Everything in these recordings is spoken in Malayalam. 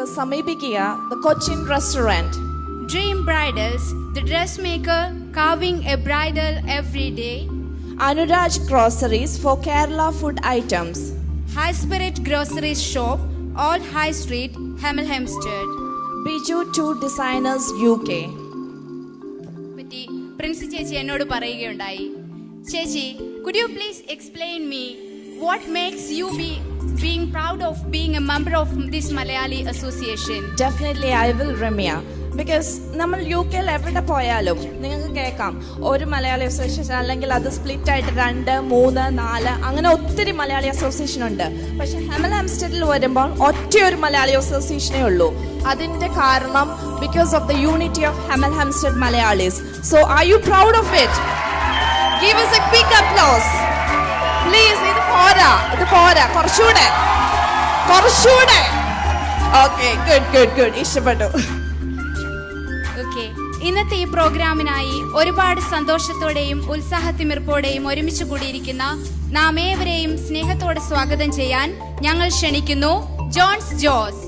നിങ്ങൾക്ക് സമീപിക്കുക the Cochin restaurant. Dream Bridals, the dressmaker carving a bridal every day. Anuraj Groceries for Kerala food items. High Spirit Groceries Shop, Old High Street, Hemel Hempstead. Biju 2 Designers UK. പറ്റി പ്രിൻസി ചേച്ചി എന്നോട് പറയുകയുണ്ടായി. ചേച്ചി, could you please explain me what makes you being proud of being a member of this Malayali association? Definitely I will, Ramya. Because നമ്മൾ യു കെയിൽ എവിടെ പോയാലും നിങ്ങൾക്ക് കേൾക്കാം ഒരു മലയാളി അസോസിയേഷൻ അല്ലെങ്കിൽ അത് സ്പ്ലിറ്റ് ആയിട്ട് 2, 3, 4 അങ്ങനെ ഒത്തിരി മലയാളി അസോസിയേഷൻ ഉണ്ട്. പക്ഷെ ഹെമൽ ഹെംസ്റ്റഡിൽ വരുമ്പോൾ ഒറ്റയൊരു മലയാളി അസോസിയേഷനേ ഉള്ളൂ. അതിൻ്റെ കാരണം because of the unity of Hemel Hempstead Malayalees. So are you proud of it? Give us a big applause please. ഇത് പോരാ കുറച്ചുകൂടെ. Okay, good. ഇഷ്ടപ്പെട്ടു. ഓക്കെ, ഇന്നത്തെ ഈ പ്രോഗ്രാമിനായി ഒരുപാട് സന്തോഷത്തോടെയും ഉത്സാഹത്തിമിർപ്പോടെയും ഒരുമിച്ച് കൂടിയിരിക്കുന്ന നാം ഏവരെയും സ്നേഹത്തോടെ സ്വാഗതം ചെയ്യാൻ ഞങ്ങൾ ക്ഷണിക്കുന്നു. ജോൺസ് ജോസ്.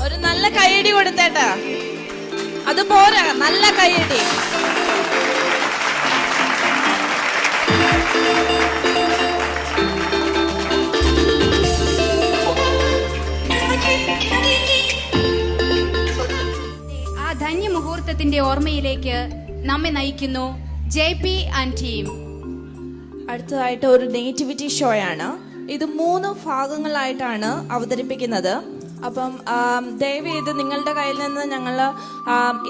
ഒരു നല്ല കൈയടി കൊടുത്തേട്ടാ. അത് പോരാ, നല്ല കൈയടി. ആ ധന്യ മുഹൂർത്തത്തിന്റെ ഓർമ്മയിലേക്ക് നമ്മെ നയിക്കുന്നു JP ആൻഡ് ടീം. അടുത്തതായിട്ട് ഒരു നേറ്റിവിറ്റി ഷോയാണ്. ഇത് 3 ഭാഗങ്ങളായിട്ടാണ് അവതരിപ്പിക്കുന്നത്. അപ്പം ദയവ് ചെയ്ത് നിങ്ങളുടെ കയ്യിൽ നിന്ന് ഞങ്ങൾ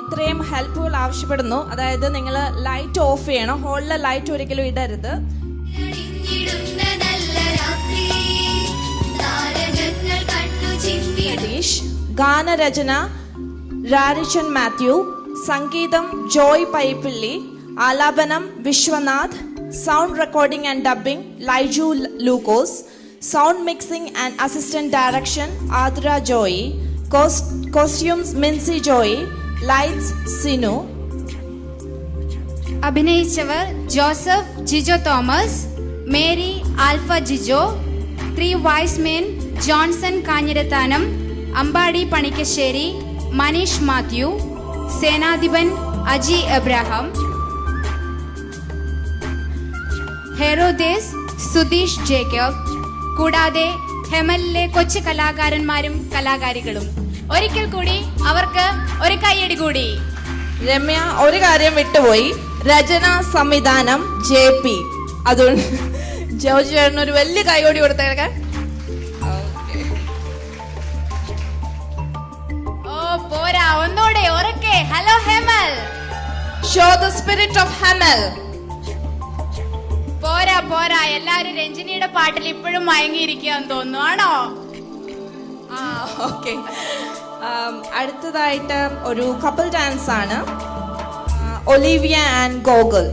ഇത്രയും ഹെൽപ്പുകൾ ആവശ്യപ്പെടുന്നു. അതായത് നിങ്ങൾ ലൈറ്റ് ഓഫ് ചെയ്യണം. ഹോളിലെ ലൈറ്റ് ഒരിക്കലും ഇടരുത്. ഗാനരചന രാരിച്ചൻ മാത്യു, സംഗീതം ജോയ് പൈപ്പിള്ളി, ആലാപനം Vishwanath, sound recording and dubbing Laiju Lukose, sound mixing and assistant direction Aadra Joy, costumes Mincy Joy, lights Sinu. അഭിനയിച്ചവർ Joseph Jijo Thomas, Mary Alpha Jijo, 3 wise men Johnson Kanjirathanam, Ambady Panikkassery, Maneesh Mathew, സേനാധിപൻ അജി എബ്രാഹാം, ഹെറോദേസ് സുധീഷ് ജേക്കബ്, കൂടാതെ ഹെമലിലെ കൊച്ചു കലാകാരന്മാരും കലാകാരികളും. ഒരിക്കൽ കൂടി അവർക്ക് ഒരു കൈയടി കൂടി. രമ്യ, ഒരു കാര്യം വിട്ടുപോയി. രചന സംവിധാനം JP. അതുകൊണ്ട് ജോർജ് ചേട്ടന് ഒരു വലിയ കൈയോടി കൊടുത്തേക്കാൻ. പോരാ, ഒന്നോടെ ഉറക്കെ. Hello Hemel. Show the spirit of Hemel. പോരാ, എല്ലാരും രഞ്ജിനിയുടെ പാട്ടിൽ ഇപ്പോഴും മയങ്ങിയിരിക്കുകയെന്ന് തോന്നുന്നു. ആണോ? ഓക്കെ. അടുത്തതായിട്ട് ഒരു കപ്പിൾ ഡാൻസ് ആണ്. Olivia and ഗോഗൽ.